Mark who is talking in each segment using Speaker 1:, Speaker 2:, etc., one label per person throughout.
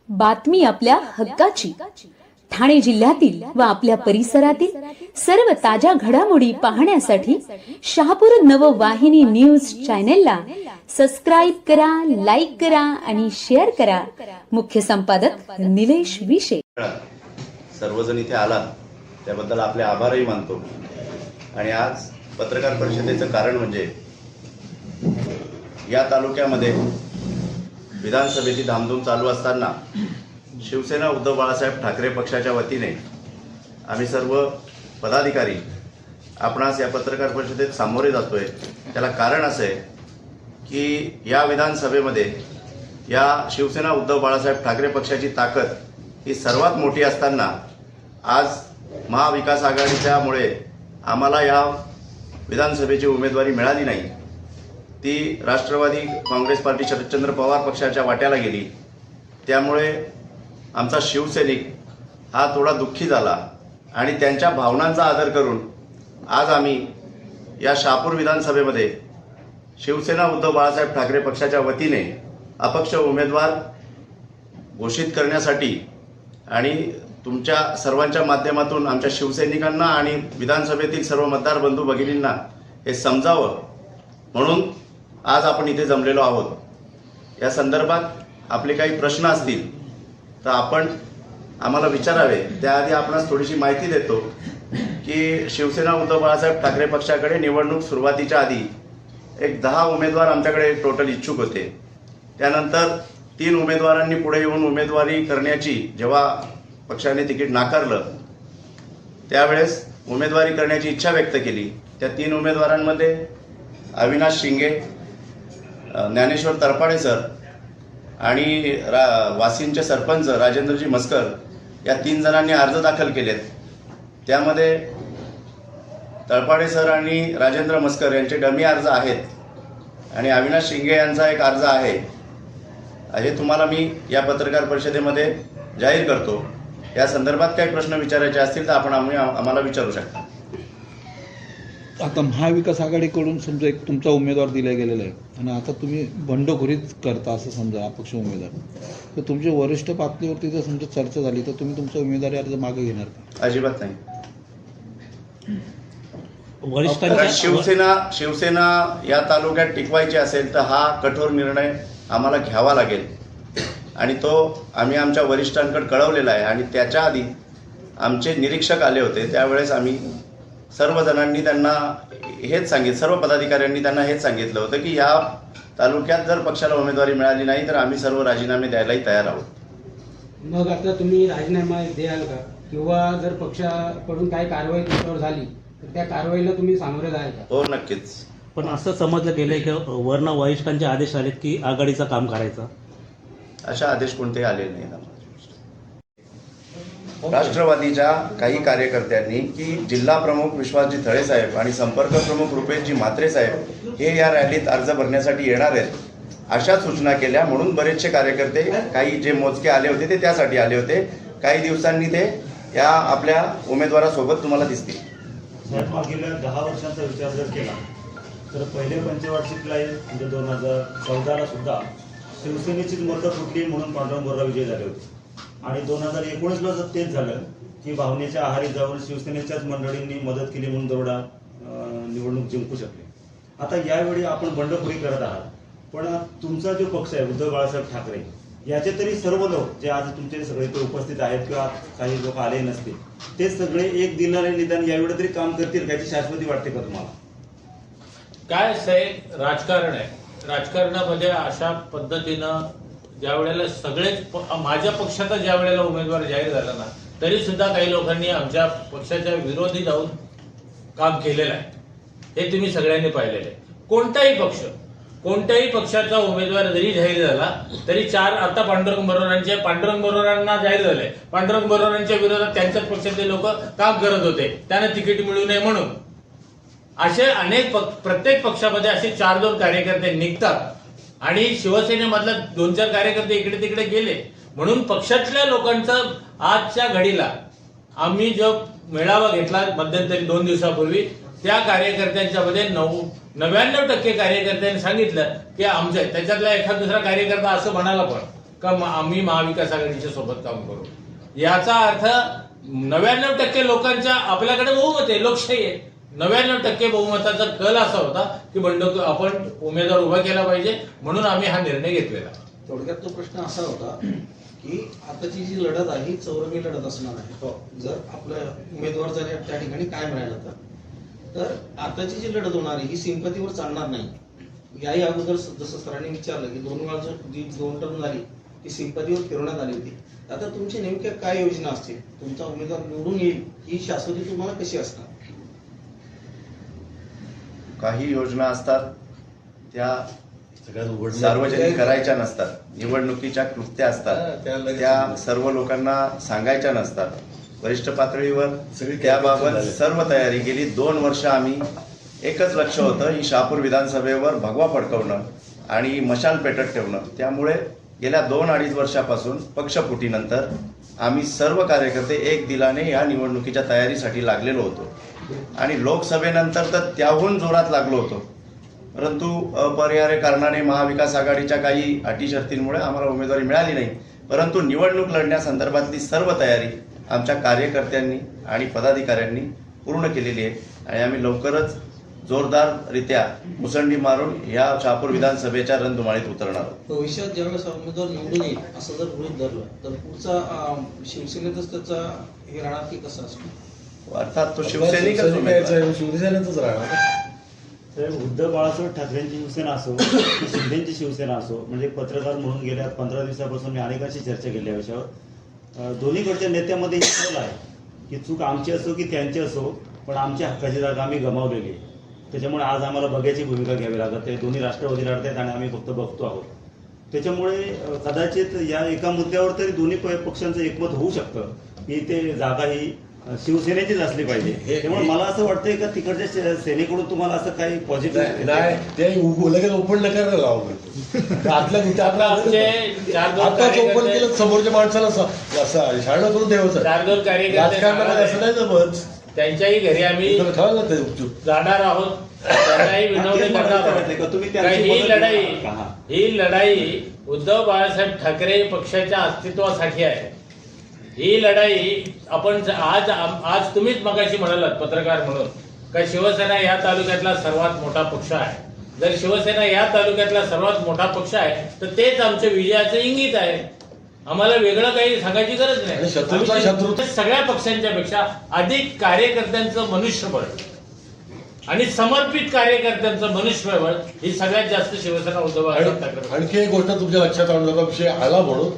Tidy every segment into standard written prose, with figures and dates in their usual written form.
Speaker 1: बातमी आपल्या हक्काची. ठाणे जिल्ह्यातील व आपल्या परिसरातील सर्व ताज्या घडामोडी पाहण्यासाठी शहापूर नववाहिनी न्यूज चॅनेलला सबस्क्राईब करा, लाईक करा आणि शेअर करा. मुख्य संपादक निलेश विशे.
Speaker 2: सर्वजण इथे आलात त्याबद्दल आपले आभारही मानतो. आणि आज पत्रकार परिषदेचं कारण म्हणजे या तालुक्यामध्ये विधानसभेची धामधूम चालू असताना शिवसेना उद्धव बाळासाहेब ठाकरे पक्षाच्या वतीने आम्ही सर्व पदाधिकारी आपणास या पत्रकार परिषदेत सामोरे जातोय. त्याला कारण असं आहे की या विधानसभेमध्ये या शिवसेना उद्धव बाळासाहेब ठाकरे पक्षाची ताकद ही सर्वात मोठी असताना आज महाविकास आघाडीच्यामुळे आम्हाला या विधानसभेची उमेदवारी मिळाली नाही. ती राष्ट्रवादी काँग्रेस पार्टी शरदचंद्र पवार पक्षाच्या वाट्याला गेली. त्यामुळे आमचा शिवसैनिक हा थोडा दुःखी झाला आणि त्यांच्या भावनांचा आदर करून आज आम्ही या शहापूर विधानसभेमध्ये शिवसेना उद्धव बाळासाहेब ठाकरे पक्षाच्या वतीने अपक्ष उमेदवार घोषित करण्यासाठी आणि तुमच्या सर्वांच्या माध्यमातून आमच्या शिवसैनिकांना आणि विधानसभेतील सर्व मतदार बंधू भगिनींना हे समजावं म्हणून आज आपण इथे जमलेलो आहोत. या संदर्भात आपले काही प्रश्न असतील तर आपण आम्हाला विचारावे. त्याआधी आपणास थोडीशी माहिती देतो की शिवसेना उद्धव बाळासाहेब ठाकरे पक्षाकडे निवडणूक सुरुवातीच्या आधी एक 10 उमेदवार आमच्याकडे टोटल इच्छुक होते. त्यानंतर 3 उमेदवारांनी पुढे येऊन उमेदवारी करण्याची जेव्हा पक्षाने तिकीट नाकारलं त्यावेळेस उमेदवारी करण्याची इच्छा व्यक्त केली. त्या 3 उमेदवारांमध्ये अविनाश शिंगे, ज्ञानेश्वर तरपाडे सर आणि वासिंचे सरपंच राजेंद्रजी मस्कर या 3 जणांनी अर्ज दाखल केलेत. त्यामध्ये तळपाडे सर आणि राजेंद्र मस्कर यांचे डमी अर्ज आहेत आणि अविनाश शिंगे यांचा एक अर्ज आहे. हे तुम्हाला मी या पत्रकार परिषदेमध्ये जाहीर करतो. या संदर्भात काही प्रश्न विचारायचे असतील तर आपण आम्हाला विचारू शकता.
Speaker 3: आता महाविकास आघाडीकडून समजा एक तुमचा उमेदवार दिला गेलेला आहे आणि आता तुम्ही बंडखोरीच करता असं समजा अपक्ष उमेदवार, तर तुमच्या वरिष्ठ पातळीवरती जर समजा चर्चा झाली तर तुम्ही तुमचा उमेदवारी अर्ज मागे घेणार का?
Speaker 2: अजिबात नाही. शिवसेना या तालुक्यात टिकवायची असेल तर हा कठोर निर्णय आम्हाला घ्यावा लागेल आणि तो आम्ही आमच्या वरिष्ठांकडे कळवलेला आहे. आणि त्याच्या आधी आमचे निरीक्षक आले होते त्यावेळेस आम्ही सर्व जणांनी त्यांना हेच सर्व पदाधिकाऱ्यांनी त्यांना हेच सांगितलं होतं की या तालुक्यात जर पक्षाला उमेदवारी मिळाली नाही तर आम्ही सर्व राजीनामे द्यायलाही तयार आहोत.
Speaker 4: मग आता तुम्ही राजीनामा द्याल का किंवा जर पक्षाकडून काही कारवाई तुमच्यावर झाली तर त्या कारवाईला तुम्ही सामोरे जाल का?
Speaker 2: हो, नक्कीच.
Speaker 5: पण असं समजलं गेलंय की वर्ण वरिष्ठांचे आदेश आलेत की आघाडीचं काम करायचं.
Speaker 2: अशा आदेश कोणतेही आलेले नाहीत. राष्ट्रवादीच्या काही कार्यकर्त्यांनी की जिल्हा प्रमुख विश्वासजी थळे साहेब आणि संपर्क प्रमुख रुपेशजी म्हात्रे साहेब हे या रॅलीत अर्ज भरण्यासाठी येणार आहेत अशा सूचना केल्या. म्हणून बरेचसे कार्यकर्ते काही जे मोजके आले होते ते त्यासाठी आले होते. काही दिवसांनी ते या आपल्या उमेदवारासोबत तुम्हाला दिसतील.
Speaker 6: गेल्या 10 वर्षांचा विचार जर केला तर पहिले पंचवार्षिकला म्हणजे 2014ला सुद्धा शिवसेनेचीच मतं फुटली म्हणून पांडुरंग बोर्रा विजय झाले होते. आणि 2019ला जर तेच झालं की भावनेच्या आहारी जाऊन शिवसेनेच्याच मंडळींनी मदत केली म्हणून दौडा निवडणूक जिंकू शकले. आता यावेळी आपण बंडखोरी करत आहात. पण तुमचा जो पक्ष आहे उद्धव बाळासाहेब ठाकरे याचे तरी सर्व लोक जे आज तुमचे सगळे ते उपस्थित आहेत किंवा काही लोक आले नसतील ते सगळे एक दिनाने निदान यावेळी तरी काम करतील त्याची शाश्वती वाटते का तुम्हाला?
Speaker 7: काय साहेब राजकारण आहे. राजकारणामध्ये अशा पद्धतीनं ज्या वेळेला सगळेच माझ्या पक्षाचा ज्या वेळेला उमेदवार जाहीर झाला ना तरी सुद्धा काही लोकांनी आमच्या पक्षाच्या विरोधी जाऊन काम केलेलं आहे. हे तुम्ही सगळ्यांनी पाहिलेलं आहे. कोणत्याही पक्षाचा उमेदवार जरी जाहीर झाला तरी 4 आता पांडुरंग बरोबरांना जाहीर झाले. पांडुरंग बरोबरांच्या विरोधात त्यांच्याच पक्षातले लोक काम करत होते त्यांना तिकीट मिळू नये म्हणून. असे अनेक प्रत्येक पक्षामध्ये असे 4-2 कार्यकर्ते निघतात आणि शिवसेनेमधला 2-4 कार्यकर्ते इकडे तिकडे गेले. म्हणून पक्षातल्या लोकांचं आजच्या घडीला आम्ही जो मेळावा घेतला मध्यंतरी 2 दिवसापूर्वी त्या कार्यकर्त्यांच्या मध्ये 99% कार्यकर्त्यांनी सांगितलं की आमच्या त्याच्यातला एखादा दुसरा कार्यकर्ता असं म्हणाला पण का आम्ही महाविकास आघाडीच्या सोबत काम करू. याचा अर्थ 99% लोकांच्या आपल्याकडे बहुमत आहे, लोकशाही आहे. 99% बहुमताचा कल असा होता की बंडखोर आपण उमेदवार उभा केला पाहिजे, म्हणून आम्ही हा निर्णय घेतलेला.
Speaker 8: थोडक्यात तो प्रश्न असा होता की आताची जी लढत आहे ही चौरंगी लढत असणार आहे. जर आपला उमेदवार जर त्या ठिकाणी कायम राहिला तर आताची जी लढत होणार आहे ही सिंपतीवर चालणार नाही. याही अगोदर जसं सरांनी विचारलं की 2 वेळा जी 2 टर्म झाली ती सिंपतीवर फिरवण्यात आली होती. आता तुमची नेमक्या काय योजना असतील, तुमचा उमेदवार निवडून येईल ही शाश्वती तुम्हाला कशी असणार?
Speaker 2: काही योजना असतात त्या सार्वजनिक करायच्या नसतात, निवडणुकीच्या कृत्या असतात, त्या सर्व लोकांना सांगायच्या नसतात. वरिष्ठ पातळीवर त्याबाबत सर्व तयारी गेली 2 वर्ष आम्ही एकच लक्ष होतं ही शहापूर विधानसभेवर भगवा फडकवणं आणि मशाल पेटत ठेवणं. त्यामुळे गेल्या 2-2.5 वर्षापासून पक्षफुटीनंतर आम्ही सर्व कार्यकर्ते एक दिलाने या निवडणुकीच्या तयारीसाठी लागलेलो होतो आणि लोकसभेनंतर तर त्याहून जोरात लागलो होतो. परंतु अपरिहार्य कारणाने महाविकास आघाडीच्या काही अटी शर्तींमुळे आम्हाला उमेदवारी मिळाली नाही. परंतु निवडणूक लढण्यासंदर्भातली सर्व तयारी आमच्या कार्यकर्त्यांनी आणि पदाधिकाऱ्यांनी पूर्ण केलेली आहे आणि आम्ही लवकरच जोरदाररित्या मुसंडी मारून या शहापूर विधानसभेच्या रणधुमाळीत उतरणार आहोत.
Speaker 8: भविष्यात ज्यावेळेस उमेदवार निवडून येईल असं जर गृहीत धरलं तर पुढचा शिवसेनेतच त्याचा हे राहणार की कसं असणार?
Speaker 2: अर्थात तो शिवसैनिकच उमेदवार.
Speaker 3: शिवसेनेतच राहणार.
Speaker 6: तर उद्धव बाळासाहेब ठाकरेंची शिवसेना असो की शिंदेची शिवसेना असो, म्हणजे पत्रकार म्हणून गेल्या 15 दिवसापासून मी अनेकांशी चर्चा केली या विषयावर. दोन्हीकडच्या नेत्यामध्ये हे कल आहे की चूक आमची असो की त्यांची असो, पण आमच्या हक्काची जागा आम्ही गमावलेली आहे. त्याच्यामुळे आज आम्हाला बघ्याची भूमिका घ्यावी लागत आहे. दोन्ही राष्ट्रवादी लढत आहेत आणि आम्ही फक्त बघतो आहोत. त्याच्यामुळे कदाचित या एका मुद्द्यावर तरी दोन्ही पक्षांचं एकमत होऊ शकतं की ते जागा ही शिवसेनेचीच असली पाहिजे. त्यामुळे मला असं वाटतंय का तिकडच्या सेनेकडून तुम्हाला असं काही पॉझिटिव्ह
Speaker 9: नाही, ते लगेच ओपन न करायला लावलं. ओपन केलं समोरच्या माणसाला शाळा करून द्यायचं.
Speaker 7: 4-2
Speaker 9: राजकारणामध्ये असं नाही जमत.
Speaker 7: त्यांच्याही घरी आम्ही जाणार आहोत, त्यांनाही विनवणी करणार आहोत.
Speaker 6: तुम्ही
Speaker 7: ही लढाई उद्धव बाळासाहेब ठाकरे पक्षाच्या अस्तित्वासाठी आहे. ही लढाई आपण आज तुम्हीच मगाशी म्हणालात पत्रकार म्हणून का शिवसेना या तालुक्यातला सर्वात मोठा पक्ष आहे. जर शिवसेना या तालुक्यातला सर्वात मोठा पक्ष आहे तर तेच आमच्या विजयाचं इंगित आहे. आम्हाला वेगळं काही सांगायची गरज नाही. सगळ्या पक्षांच्या पेक्षा अधिक कार्यकर्त्यांचं मनुष्यबळ आणि समर्पित कार्यकर्त्यांचं मनुष्यबळ ही सगळ्यात जास्त शिवसेना उद्धव बाळासाहेब ठाकरे.
Speaker 9: आणखी एक गोष्ट तुमच्या लक्षात आणण्याचा विषय आला म्हणून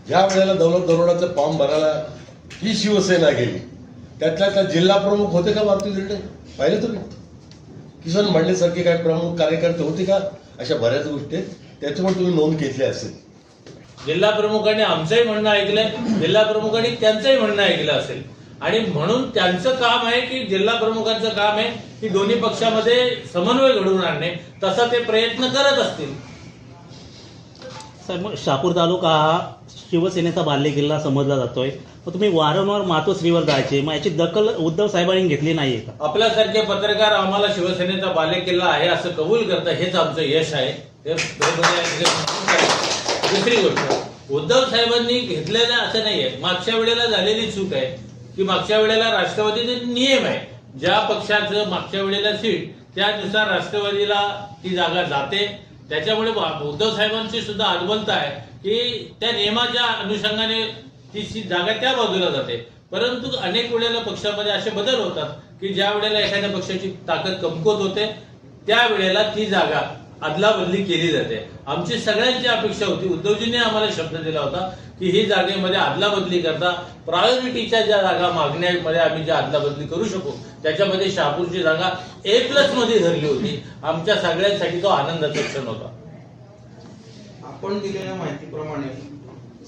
Speaker 9: ज्या वेळेला दौलत दरोडाचं फॉर्म भरायला ही शिवसेना गेली त्यातल्या त्या जिल्हा प्रमुख होते का मारुती धिरडे? पाहिले तुम्ही? किसन मांडेसारखे काही प्रमुख कार्यकर्ते होते का? अशा बऱ्याच गोष्टी त्याच्यामुळे तुम्ही नोंद घेतली असेल.
Speaker 7: जिल्हा प्रमुखांनी आमचंही म्हणणं ऐकलंय, जिल्हा प्रमुखांनी त्यांचंही म्हणणं ऐकलं असेल आणि म्हणून त्यांचं काम आहे की जिल्हा प्रमुखांचं काम आहे की दोन्ही पक्षामध्ये समन्वय घडवून आणणे. तसा ते प्रयत्न करत असतील.
Speaker 5: साहेब, मग शहापूर तालुका हा शिवसेनेचा बालेकिल्ला समजला जातोय. मग तुम्ही वारंवार मातोश्रीवर जायचे, मग याची दखल उद्धव साहेबांनी घेतली नाहीये का?
Speaker 7: आपल्यासारखे पत्रकार आम्हाला शिवसेनेचा बालेकिल्ला आहे असं कबूल करतं, हेच आमचं यश आहे. दुसरी गोष्ट, उद्धव साहेबांनी घेतलेलं असं नाहीये. मागच्या वेळेला झालेली चूक आहे की मागच्या वेळेला राष्ट्रवादीचे नियम आहे, ज्या पक्षाचं मागच्या वेळेला सीट त्यानुसार राष्ट्रवादीला ती जागा जाते. त्याच्यामुळे उद्धव साहेबांची सुद्धा आदबलता आहे की त्या नियमाच्या अनुषंगाने ती जागा त्या बाजूला जाते. परंतु अनेक वेळेला पक्षामध्ये असे बदल होतात की ज्या वेळेला एखाद्या पक्षाची ताकद कमकुवत होते त्यावेळेला ती जागा अदलाबदली केली जाते. आमची सगळ्यांची अपेक्षा होती, उद्धवजींनी आम्हाला शब्द दिला होता की ही जागेमध्ये अदलाबदली करता प्रायोरिटीच्या ज्या जागा मागण्यामध्ये आम्ही ज्या अदलाबदली करू शकू त्याच्यामध्ये शहापूरची जागा A+ मध्ये धरली होती. आमच्या सगळ्यांसाठी तो आनंदाचा क्षण होता.
Speaker 8: आपण दिलेल्या माहितीप्रमाणे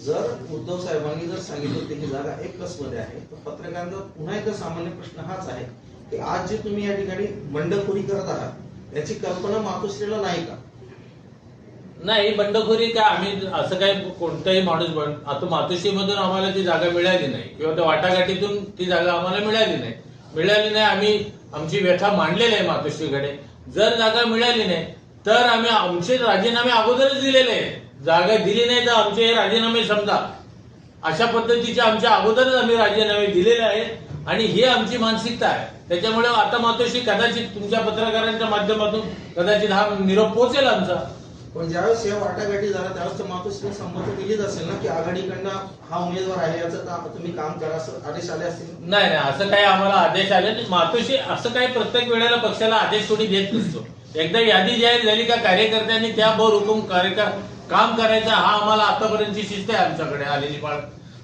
Speaker 8: जर उद्धव साहेबांनी जर सांगितलं की ही जागा A+ मध्ये आहे तर पत्रकारांचा पुन्हा एकदा सामान्य प्रश्न हाच आहे की आज जे तुम्ही या ठिकाणी बंडखोरी करत आहात याची कल्पना मातोश्रीला नाही का?
Speaker 7: नाही, बंडखोरी काय, आम्ही असं काही कोणताही माणूस आता मातोश्रीमधून आम्हाला ती जागा मिळाली नाही किंवा त्या वाटाघाटीतून ती जागा आम्हाला मिळाली नाही. आम्ही आमची व्यथा मांडलेली आहे मातोश्रीकडे. जर जागा मिळाली नाही तर आम्ही आमचे राजीनामे अगोदरच दिलेले आहे. जागा दिली नाही तर आमचे हे राजीनामे समजा, अशा पद्धतीचे आमच्या अगोदरच आम्ही राजीनामे दिलेले आहेत आणि ही आमची मानसिकता आहे. त्याच्यामुळे आता मातोश्री कदाचित तुमच्या पत्रकारांच्या माध्यमातून कदाचित हा निरोप पोहोचेल आमचा.
Speaker 8: पण ज्यावेळेस या वाटाघाटी झाला त्यावेळेस तर मातोश्री संमती दिलीच असेल ना की आघाडीकडनं हा उमेदवार आहे याचं तुम्ही काम करा असं आदेश आले असतील.
Speaker 7: नाही नाही, असं काही आम्हाला आदेश आले नाही. मातोश्री असं काही प्रत्येक वेळेला पक्षाला आदेश कोणी देत नसतो. एकदा यादी जाहीर झाली का कार्यकर्त्यांनी त्या हुकूम काम करायचा, हा आम्हाला आतापर्यंतची शिस्त आहे आमच्याकडे आलेली बाळ,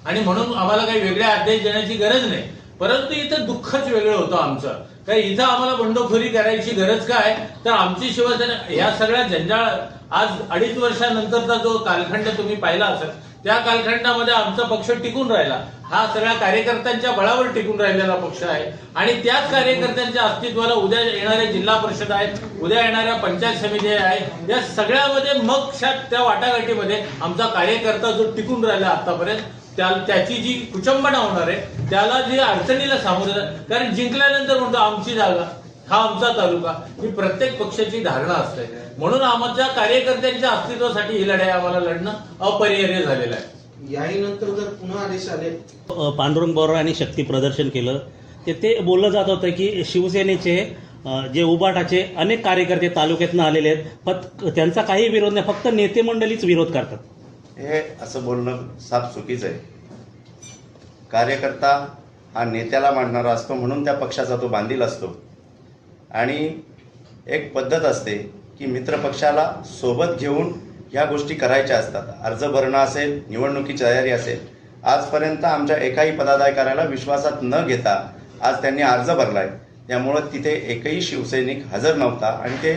Speaker 7: आणि म्हणून आम्हाला काही वेगळे आदेश देण्याची गरज नाही. परंतु इथं दुःखच वेगळं होतं आमचं, काय इथं आम्हाला बंडखोरी करायची गरज काय, तर आमची शिवसेना या सगळ्या जंजाळ आज 2.5 वर्षानंतरचा जो कालखंड तुम्ही पाहिला असेल, त्या कालखंडामध्ये आमचा पक्ष टिकून राहिला. हा सगळ्या कार्यकर्त्यांच्या बळावर टिकून राहिलेला पक्ष आहे आणि त्याच कार्यकर्त्यांच्या अस्तित्वाला उद्या येणारे जिल्हा परिषद आहेत, उद्या येणाऱ्या पंचायत समिती आहेत, या सगळ्यामध्ये मग त्या वाटाघाटीमध्ये आमचा कार्यकर्ता जो टिकून राहिला आतापर्यंत, त्याची जी कुचंबना होणार आहे, त्याला जी अडचणीला सामोरं, कारण जिंकल्यानंतर म्हणतो आमची जागा, हा आमचा तालुका, ही प्रत्येक पक्षाची धारणा असते. म्हणून आमच्या कार्यकर्त्यांच्या अस्तित्वासाठी ही लढाई आम्हाला लढणं अपरिहार्य झालेलं आहे.
Speaker 8: याही नंतर जर पुन्हा आदेश आले,
Speaker 5: पांडुरंग बोरांनी शक्ती प्रदर्शन केलं, ते बोललं जात होतं की शिवसेनेचे जे उबाटाचे अनेक कार्यकर्ते तालुक्यातनं आलेले आहेत, पण त्यांचा काही विरोध नाही, फक्त नेते मंडळीच विरोध करतात.
Speaker 2: हे असं बोलणं साफ चुकीचं आहे. कार्यकर्ता हा नेत्याला मांडणारा असतो, म्हणून त्या पक्षाचा तो बांधील असतो. आणि एक पद्धत असते की मित्रपक्षाला सोबत घेऊन ह्या गोष्टी करायच्या असतात. अर्ज भरणं असेल, निवडणुकीची तयारी असेल, आजपर्यंत आमच्या एकाही पदाधिकाऱ्याला विश्वासात न घेता आज त्यांनी अर्ज भरलाय. त्यामुळं तिथे एकही शिवसैनिक हजर नव्हता आणि ते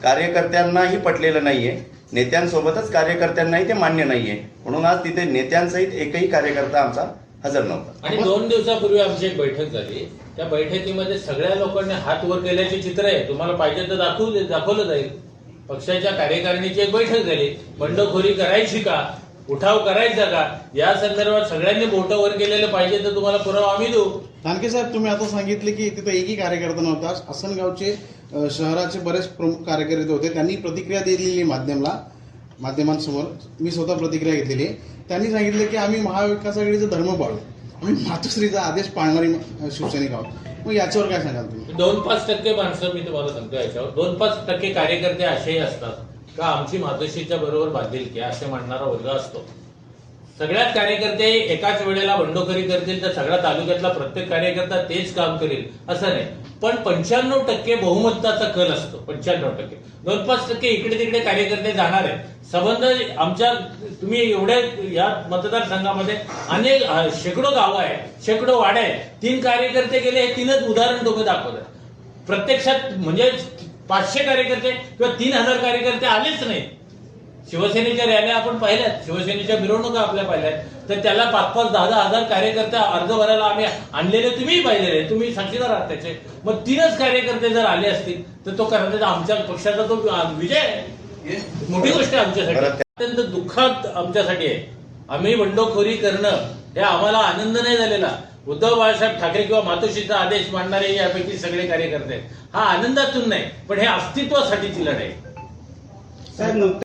Speaker 2: कार्यकर्त्यांनाही पटलेलं नाहीये, नेत्यांसोबतच कार्यकर्त्यांनाही ते मान्य नाहीये. म्हणून आज तिथे नेत्यांसहित एकही कार्यकर्ता आमचा हजर नव्हता.
Speaker 7: आणि 2 दिवसापूर्वी आमची एक बैठक झाली, त्या बैठकीमध्ये सगळ्या लोकांनी हात वर केल्याचे चित्र आहे, तुम्हाला पाहिजे तर दाखवलं जाईल. पक्षाच्या कार्यकारिणीची एक बैठक झाली, बंडखोरी करायची का, उठाव करायचा का, या संदर्भात सगळ्यांनी बोटं वर केलेलं पाहिजे तर तुम्हाला पुरावा आम्ही देऊ.
Speaker 10: जानके साहेब, तुम्ही आता सांगितले की तिथे एकही कार्यकर्ता नव्हता. आसनगावचे शहराचे बरेच प्रमुख कार्यकर्ते होते, त्यांनी प्रतिक्रिया दिलेली माध्यमांसमोर, मी स्वतः प्रतिक्रिया घेतलेली. त्यांनी सांगितले की आम्ही महाविकास आघाडीचा धर्म पाळू, आम्ही मातोश्रीचा आदेश पाळणारी शिवसैनिक आहोत. मग याच्यावर काय सांगाल तुम्ही?
Speaker 7: 2-5% माणसं, मी तुम्हाला सांगतो याच्यावर, 2-5% कार्यकर्ते असेही असतात का आमची मातोश्रीच्या बरोबर बांधिलकी असे म्हणणारा वर्ग असतो. सगळ्यात कार्यकर्ते एकाच वेळेला बंडखोरी करतील तर सगळ्या तालुक्यातला प्रत्येक कार्यकर्ता तेच काम करेल असं नाही. पण 95% बहुमताचा कल असतो. 95%, 2-5% इकडे तिकडे कार्यकर्ते जाणार आहेत. संबंध आमच्या, तुम्ही एवढ्या या मतदारसंघामध्ये अनेक शेकडो गावं आहेत, शेकडो वाड्या आहेत, 3 कार्यकर्ते गेले, हे 3च उदाहरण तुम्ही दाखवतात. प्रत्यक्षात म्हणजे 500 कार्यकर्ते किंवा 3000 कार्यकर्ते आलेच नाहीत. शिवसेनेच्या रॅल्या आपण पाहिल्यात, शिवसेनेच्या मिरवणुका आपल्या पाहिल्यात, तर त्याला 5-5, 10-10 हजार कार्यकर्ते अर्ज भरायला आम्ही आणलेले तुम्ही पाहिलेले, तुम्ही साक्षीदार आहात त्याचे. मग 3च कार्यकर्ते जर आले असतील तर तो करायचा आमच्या पक्षाचा तो विजय आहे, मोठी गोष्ट आहे आमच्यासाठी, अत्यंत दुःखात आमच्यासाठी आहे. आम्ही बंडखोरी करणं हे आम्हाला आनंद नाही झालेला. उद्धव बाळासाहेब ठाकरे किंवा मातोश्रीचा आदेश मानणारे यापैकी सगळे कार्यकर्ते, हा आनंदातून नाही, पण हे अस्तित्वासाठीची लढाई.
Speaker 4: साहेब